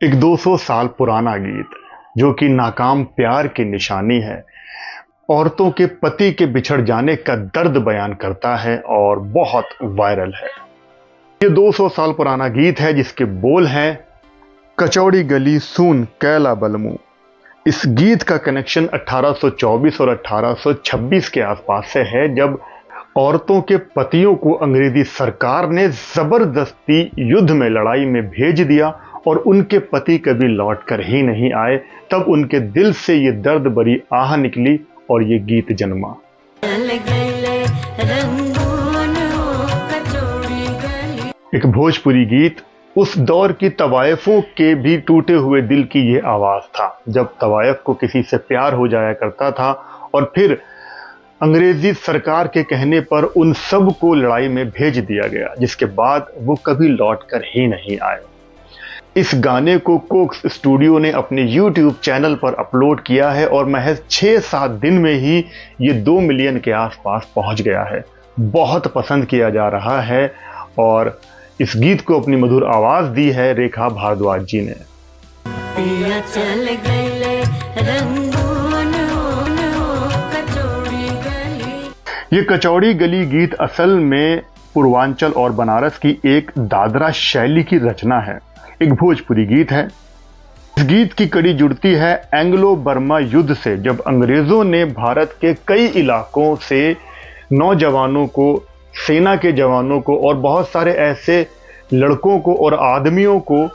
एक 200 साल पुराना गीत जो कि नाकाम प्यार की निशानी है, औरतों के पति के बिछड़ जाने का दर्द बयान करता है और बहुत वायरल है। ये 200 साल पुराना गीत है जिसके बोल हैं, कचौड़ी गली सून कैला बलमू। इस गीत का कनेक्शन 1824 और 1826 के आसपास से है, जब औरतों के पतियों को अंग्रेजी सरकार ने जबरदस्ती युद्ध में लड़ाई में भेज दिया और उनके पति कभी लौट कर ही नहीं आए। तब उनके दिल से ये दर्द भरी आह निकली और ये गीत जन्मा। एक भोजपुरी गीत उस दौर की तवायफों के भी टूटे हुए दिल की ये आवाज था, जब तवायफ को किसी से प्यार हो जाया करता था और फिर अंग्रेजी सरकार के कहने पर उन सब को लड़ाई में भेज दिया गया, जिसके बाद वो कभी लौट कर ही नहीं आए। इस गाने को कोक्स स्टूडियो ने अपने YouTube चैनल पर अपलोड किया है और महज 6-7 दिन में ही ये 2 मिलियन के आसपास पहुंच गया है। बहुत पसंद किया जा रहा है और इस गीत को अपनी मधुर आवाज दी है रेखा भारद्वाज जी ने। ये कचौड़ी गली गीत असल में पूर्वांचल और बनारस की एक दादरा शैली की रचना है। एक भोजपुरी गीत है। इस गीत की कड़ी जुड़ती है एंग्लो बर्मा युद्ध से, जब अंग्रेजों ने भारत के कई इलाकों से नौजवानों को, सेना के जवानों को और बहुत सारे ऐसे लड़कों को और आदमियों को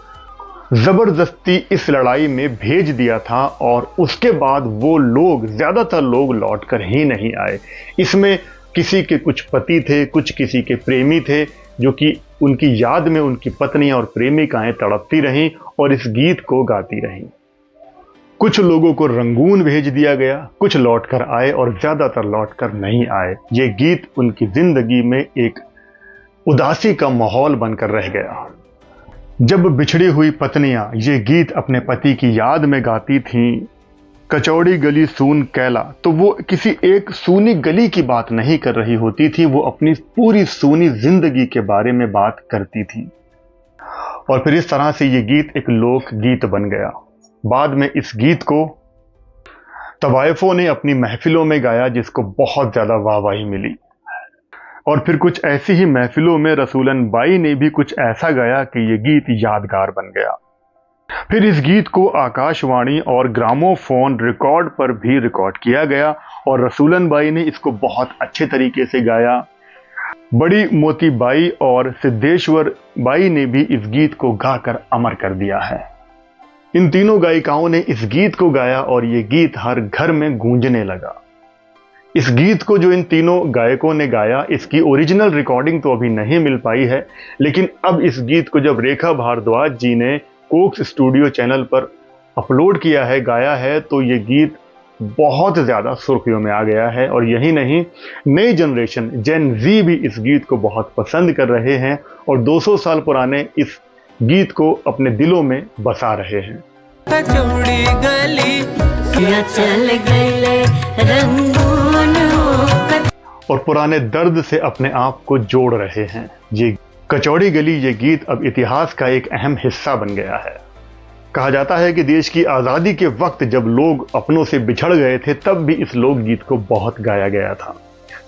जबरदस्ती इस लड़ाई में भेज दिया था और उसके बाद वो लोग, ज्यादातर लोग लौट कर ही नहीं आए। इसमें किसी के कुछ पति थे, कुछ किसी के प्रेमी थे, जो कि उनकी याद में उनकी पत्नियां और प्रेमिकाएं तड़पती रहीं और इस गीत को गाती रहीं। कुछ लोगों को रंगून भेज दिया गया, कुछ लौटकर आए और ज्यादातर लौटकर नहीं आए। ये गीत उनकी जिंदगी में एक उदासी का माहौल बनकर रह गया। जब बिछड़ी हुई पत्नियां ये गीत अपने पति की याद में गाती थीं, कचौड़ी गली सून कैला, तो वो किसी एक सूनी गली की बात नहीं कर रही होती थी, वो अपनी पूरी सूनी जिंदगी के बारे में बात करती थी। और फिर इस तरह से ये गीत एक लोक गीत बन गया। बाद में इस गीत को तवायफों ने अपनी महफिलों में गाया, जिसको बहुत ज्यादा वाहवाही मिली। और फिर कुछ ऐसी ही महफिलों में रसूलन बाई ने भी कुछ ऐसा गाया कि ये गीत यादगार बन गया। फिर इस गीत को आकाशवाणी और ग्रामोफोन रिकॉर्ड पर भी रिकॉर्ड किया गया और रसूलन बाई ने इसको बहुत अच्छे तरीके से गाया। बड़ी मोती बाई और सिद्धेश्वर बाई ने भी इस गीत को गाकर अमर कर दिया है। इन तीनों गायिकाओं ने इस गीत को गाया और ये गीत हर घर में गूंजने लगा। इस गीत को जो इन तीनों गायकों ने गाया, इसकी ओरिजिनल रिकॉर्डिंग तो अभी नहीं मिल पाई है, लेकिन अब इस गीत को जब रेखा भारद्वाज जी ने कोक्स स्टूडियो चैनल पर अपलोड किया है, गाया है, तो ये गीत बहुत ज़्यादा सुर्खियों में आ गया है। और यही नहीं, नई जनरेशन जेन जी भी इस गीत को बहुत पसंद कर रहे हैं और 200 साल पुराने इस गीत को अपने दिलों में बसा रहे हैं। और पुराने दर्द से अपने आप को जोड़ रहे हैं। ये कचौड़ी गली ये गीत अब इतिहास का एक अहम हिस्सा बन गया है। कहा जाता है कि देश की आज़ादी के वक्त जब लोग अपनों से बिछड़ गए थे, तब भी इस लोकगीत को बहुत गाया गया था।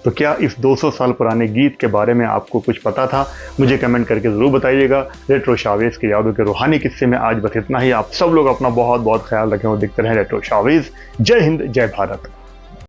तो क्या इस 200 साल पुराने गीत के बारे में आपको कुछ पता था? मुझे कमेंट करके ज़रूर बताइएगा। रेट्रो शावेज के यादों के रूहानी किस्से में आज बस इतना ही। आप सब लोग अपना बहुत बहुत ख्याल रखें और देखते रहें रेट्रो शावेज। जय हिंद, जय भारत।